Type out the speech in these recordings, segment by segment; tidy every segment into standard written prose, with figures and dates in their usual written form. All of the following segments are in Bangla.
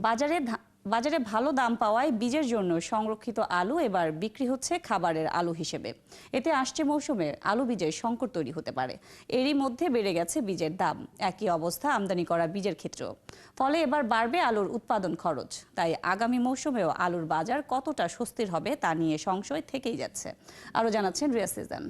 বাজারে ভালো দাম পাওয়ায় বীজের জন্য সংরক্ষিত আলু এবার বিক্রি হচ্ছে খাবারের আলু হিসেবে। এতে আসছে মৌসুমে আলু বীজের সংকট তৈরি হতে পারে। এরই মধ্যে বেড়ে গেছে বীজের দাম। একই অবস্থা আমদানি করা বীজের ক্ষেত্রেও। ফলে এবার বাড়বে আলুর উৎপাদন খরচ। তাই আগামী মৌসুমেও আলুর বাজার কতটা স্বস্তির হবে তা নিয়ে সংশয় থেকেই যাচ্ছে। আরও জানাচ্ছেন রিয়া সিজান।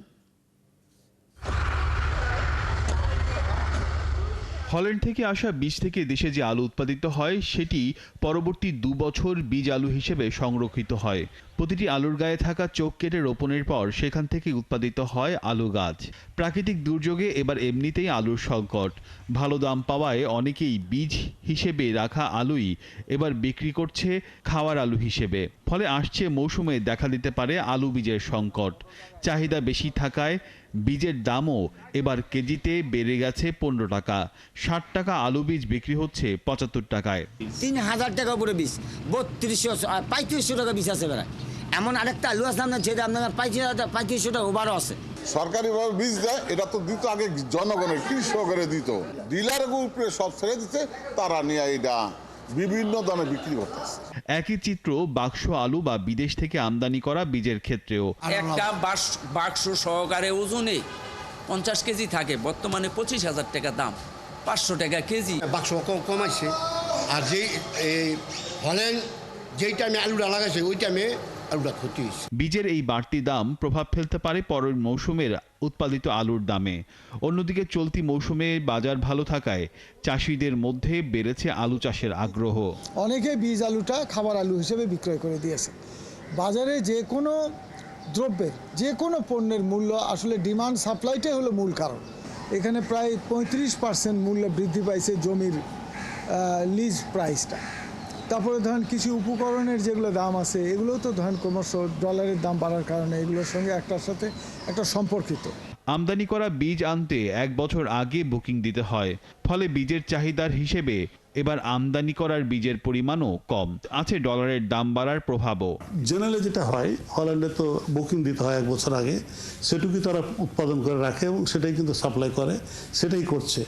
হল্যান্ড থেকে আসা বীজ থেকে দেশে যে আলু উৎপাদিত হয় সেটি পরবর্তী 2 বছর বীজ আলু হিসেবে সংরক্ষিত হয়। প্রতিটি আলুর গায়ে থাকা চোখ কেটে রোপণের পর সেখান থেকে উৎপাদিত হয় আলু গাছ। প্রাকৃতিক দুর্যোগে এবার এমনিতেই আলুর সংকট। ভালো দাম পাওয়ায় অনেকেই বীজ হিসেবে রাখা আলুই এবার বিক্রি করছে খাওয়ার আলু হিসেবে। ফলে আসছে মৌসুমে দেখা দিতে পারে আলু বীজের সংকট। চাহিদা বেশি থাকায় বীজের দামও এবার কেজিতে বেড়ে গেছে 15 টাকা। 60 টাকা আলু বীজ বিক্রি হচ্ছে 75 টাকায়। 3000 টাকা উপরে বীজ, 3500 টাকা বীজ আছে বেড়া। এমন আরেকটা আলু আছে আপনার যেটা আপনার 3500 টাকা ওভারও আছে। সরকারিভাবে বীজ দেয়, এটা তো দিত আগে জনগণের, কৃষকের দিত। ডিলারের উপরে সব ছেড়ে দিতে, তারা নিয়ে এটা বিভিন্ন দামে বিক্রি করতেছে। একই চিত্র বাক্স আলু বা বিদেশ থেকে আমদানি করা বীজের ক্ষেত্রেও। একটা বাক্স সহকারে ওজনে 50 কেজি থাকে, বর্তমানে 25,000 টাকা দাম, 500 টাকা কেজি। বাক্স কমাইছে। আর যেই টাইমে আলুটা লাগাইছে ওই টাইমে আলুটা ক্ষতি হয়েছে। বীজের এই বাড়তি দাম প্রভাব ফেলতে পারে পরের মৌসুমের উৎপাদিত আলুর দামে। অন্যদিকে চলতি মৌসুমে বাজার ভালো থাকায় চাষিদের মধ্যে বেড়েছে আলু চাষের আগ্রহ। অনেকে বীজ আলুটা খাবার আলু হিসেবে বিক্রয় করে দিয়েছে। বাজারে যে কোনো দ্রব্যের, যে কোনো পণ্যের মূল্য আসলে ডিমান্ড সাপ্লাইটাই হলো মূল কারণ। এখানে প্রায় 35% মূল্য বৃদ্ধি পাইছে জমির লিজ প্রাইসটা। তারপরে ধরেন কিছু উপকরণের যেগুলো দাম আছে এগুলোও তো ধরেন ক্রমশ ডলারের দাম বাড়ার কারণে এগুলোর সঙ্গে একটার সাথে একটা সম্পর্কিত। আমদানি করা বীজ আনতে 1 বছর আগে বুকিং দিতে হয়। ফলে বীজের চাহিদার হিসেবে এবার আমদানি করার বীজের পরিমাণও কম আছে। ডলারের দাম বাড়ার প্রভাবও। জেনারেলি যেটা হয়, হল্যান্ডে তো বুকিং দিতে হয় 1 বছর আগে, সেটুকুই তারা উৎপাদন করে রাখে এবং সেটাই কিন্তু সাপ্লাই করে, সেটাই করছে।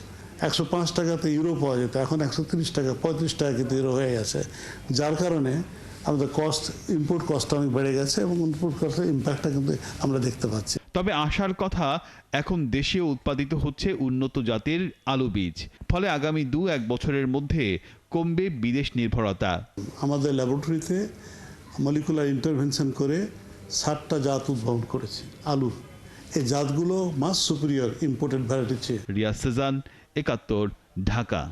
105 টাকাতে ইউরো পাওয়া যেত, এখন 130 টাকা 35 টাকা কিন্তু ইউরো হয়ে গেছে। যার কারণে আমাদের ইম্পোর্ট কস্টটা অনেক বেড়ে গেছে এবং ইম্পোর্ট কস্টের ইম্প্যাক্টটা কিন্তু আমরা দেখতে পাচ্ছি। তবে আশার কথা, এখন দেশীয় উৎপাদিত হচ্ছে উন্নত জাতের আলু বীজ। ফলে আগামী 2-1 বছরের মধ্যে কমবে বিদেশ নির্ভরতা। আমাদের ল্যাবরেটরিতে মলিকুলার ইন্টারভেনশন করে 60টা জাত উদ্ভাবন করেছি আলু। এই জাতগুলো মাস সুপিরিয়র ইম্পোর্টেড ভ্যারাইটির চেয়ে। রিয়া সিজান, 71, ঢাকা।